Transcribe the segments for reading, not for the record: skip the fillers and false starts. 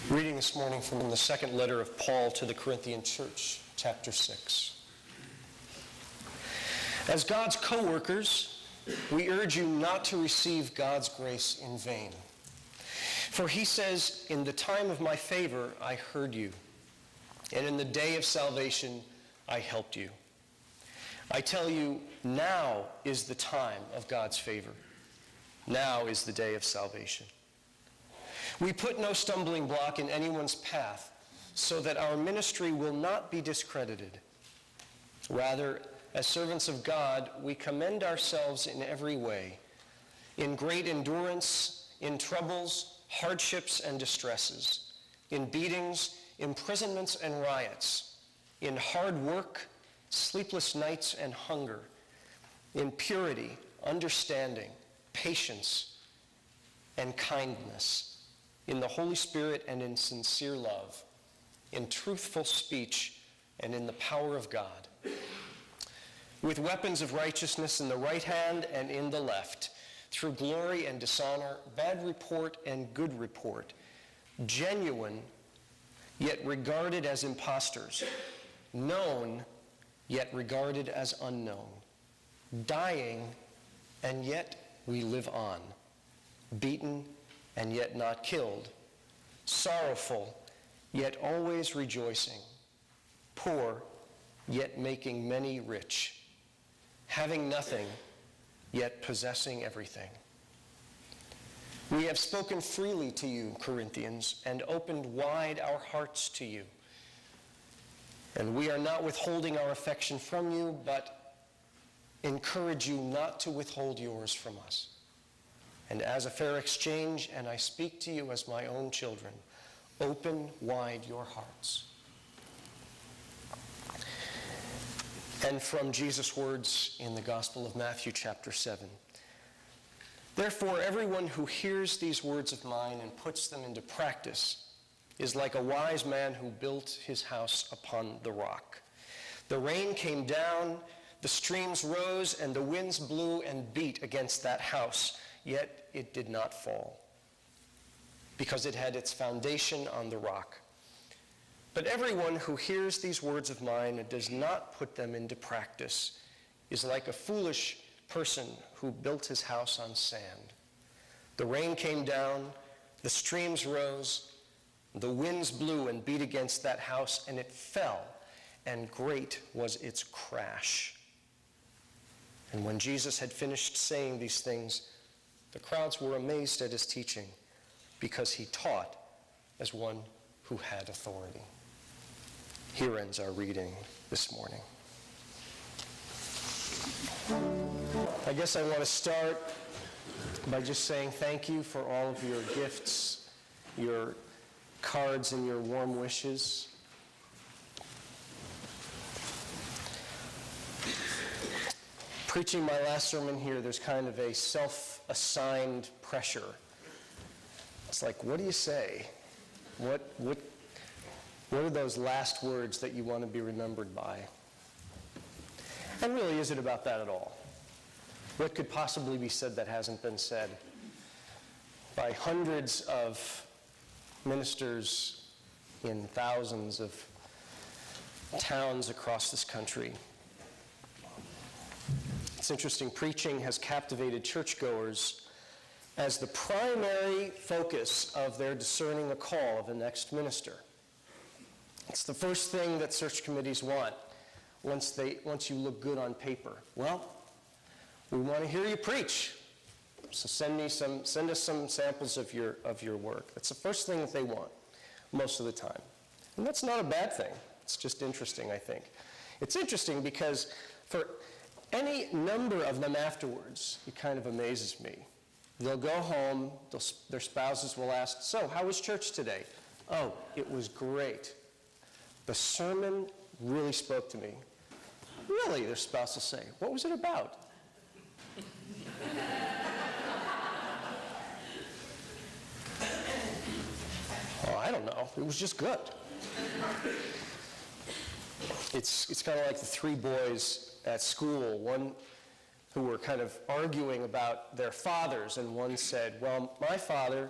Reading this morning from the second letter of Paul to the Corinthian church, chapter 6. As God's co-workers, we urge you not to receive God's grace in vain. For he says, "In the time of my favor I heard you, and in the day of salvation I helped you." I tell you, now is the time of God's favor. Now is the day of salvation. We put no stumbling block in anyone's path, so that our ministry will not be discredited. Rather, as servants of God, we commend ourselves in every way, in great endurance, in troubles, hardships, and distresses, in beatings, imprisonments, and riots, in hard work, sleepless nights, and hunger, in purity, understanding, patience, and kindness, in the Holy Spirit and in sincere love, in truthful speech and in the power of God, with weapons of righteousness in the right hand and in the left, through glory and dishonor, bad report and good report, genuine yet regarded as impostors, known yet regarded as unknown, dying and yet we live on, beaten and yet not killed, sorrowful, yet always rejoicing, poor, yet making many rich, having nothing, yet possessing everything. We have spoken freely to you, Corinthians, and opened wide our hearts to you. And we are not withholding our affection from you, but encourage you not to withhold yours from us. And as a fair exchange, and I speak to you as my own children, open wide your hearts. And from Jesus' words in the Gospel of Matthew, chapter 7. Therefore, everyone who hears these words of mine and puts them into practice is like a wise man who built his house upon the rock. The rain came down, the streams rose, and the winds blew and beat against that house. Yet it did not fall, because it had its foundation on the rock. But everyone who hears these words of mine and does not put them into practice is like a foolish person who built his house on sand. The rain came down, the streams rose, the winds blew and beat against that house, and it fell, and great was its crash. And when Jesus had finished saying these things, the crowds were amazed at his teaching, because he taught as one who had authority. Here ends our reading this morning. I guess I want to start by just saying thank you for all of your gifts, your cards, and your warm wishes. Preaching my last sermon here, there's kind of a self-assigned pressure. It's like, what do you say? What are those last words that you want to be remembered by? And really, is it about that at all? What could possibly be said that hasn't been said by hundreds of ministers in thousands of towns across this country? It's interesting, preaching has captivated churchgoers as the primary focus of their discerning a call of the next minister. It's the first thing that search committees want once you look good on paper. Well, we want to hear you preach. So send us some samples of your work. That's the first thing that they want most of the time. And that's not a bad thing. It's just interesting, I think. It's interesting because for any number of them afterwards, it kind of amazes me. They'll go home, their spouses will ask, "So, how was church today?" "Oh, it was great. The sermon really spoke to me." "Really?" their spouse will say. "What was it about?" "Oh, I don't know. It was just good." It's kind of like the three boys at school, one who were kind of arguing about their fathers, and one said, "Well, my father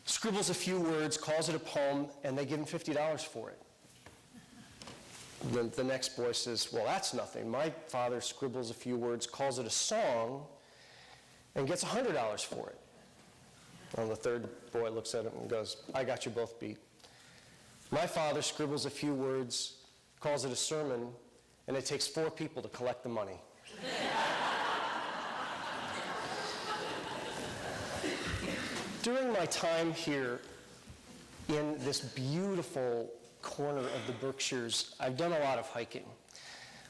scribbles a few words, calls it a poem, and they give him $50 for it. The next boy says, well, that's nothing. My father scribbles a few words, calls it a song, and gets $100 for it. And the third boy looks at him and goes, I got you both beat. My father scribbles a few words, calls it a sermon, and it takes 4 people to collect the money. During my time here in this beautiful corner of the Berkshires, I've done a lot of hiking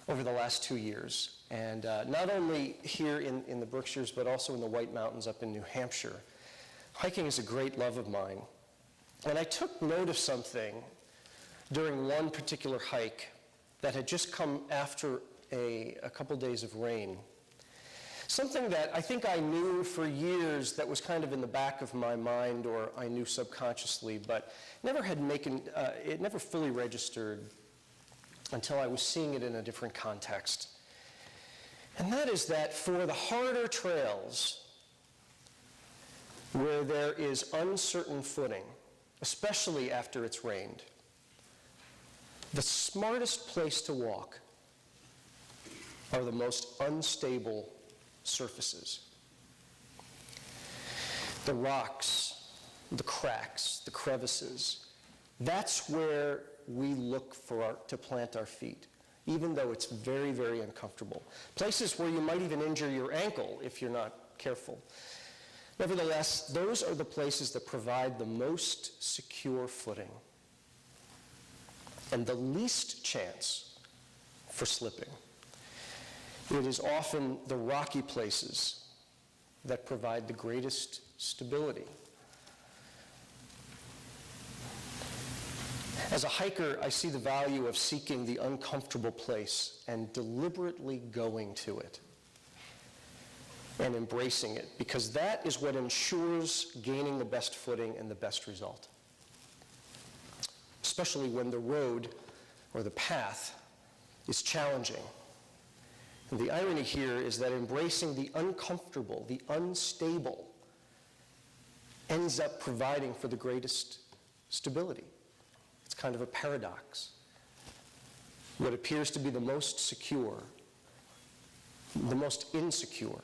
over the last 2 years. And not only here in the Berkshires, but also in the White Mountains up in New Hampshire. Hiking is a great love of mine. And I took note of something during one particular hike that had just come after a couple days of rain. Something that I think I knew for years that was kind of in the back of my mind, or I knew subconsciously, but it never fully registered until I was seeing it in a different context. And that is that for the harder trails, where there is uncertain footing, especially after it's rained, the smartest place to walk are the most unstable surfaces. The rocks, the cracks, the crevices, that's where we look to plant our feet, even though it's very, very uncomfortable. Places where you might even injure your ankle if you're not careful. Nevertheless, those are the places that provide the most secure footing and the least chance for slipping. It is often the rocky places that provide the greatest stability. As a hiker, I see the value of seeking the uncomfortable place and deliberately going to it and embracing it, because that is what ensures gaining the best footing and the best result, especially when the road or the path is challenging. And the irony here is that embracing the uncomfortable, the unstable, ends up providing for the greatest stability. It's kind of a paradox. What appears to be the most secure, the most insecure,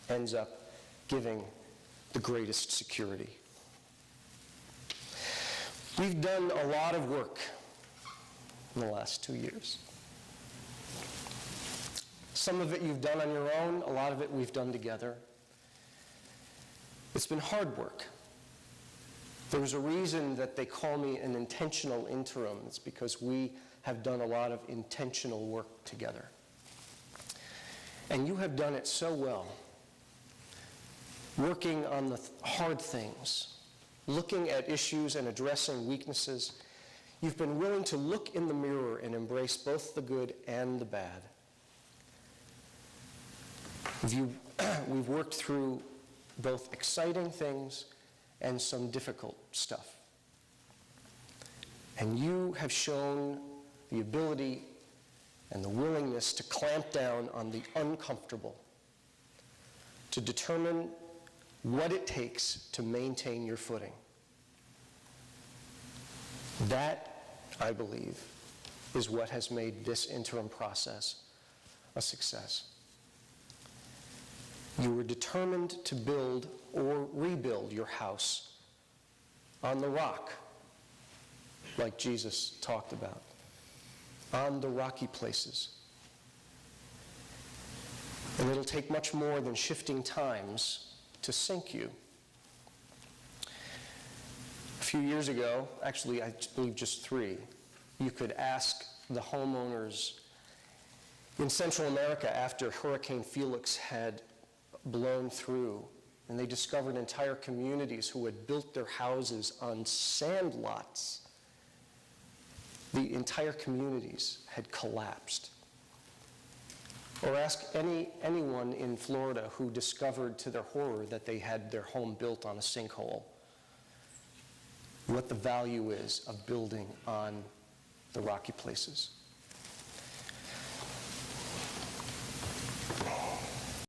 ends up giving the greatest security. We've done a lot of work in the last 2 years. Some of it you've done on your own, a lot of it we've done together. It's been hard work. There's a reason that they call me an intentional interim. It's because we have done a lot of intentional work together. And you have done it so well, working on the hard things, looking at issues and addressing weaknesses. You've been willing to look in the mirror and embrace both the good and the bad. We've worked through both exciting things and some difficult stuff. And you have shown the ability and the willingness to clamp down on the uncomfortable, to determine what it takes to maintain your footing. That, I believe, is what has made this interim process a success. You were determined to build or rebuild your house on the rock, like Jesus talked about, on the rocky places. And it'll take much more than shifting times to sink you. A few years ago, actually I believe just 3, you could ask the homeowners in Central America after Hurricane Felix had blown through, and they discovered entire communities who had built their houses on sand lots. The entire communities had collapsed. Or ask anyone in Florida who discovered to their horror that they had their home built on a sinkhole, what the value is of building on the rocky places.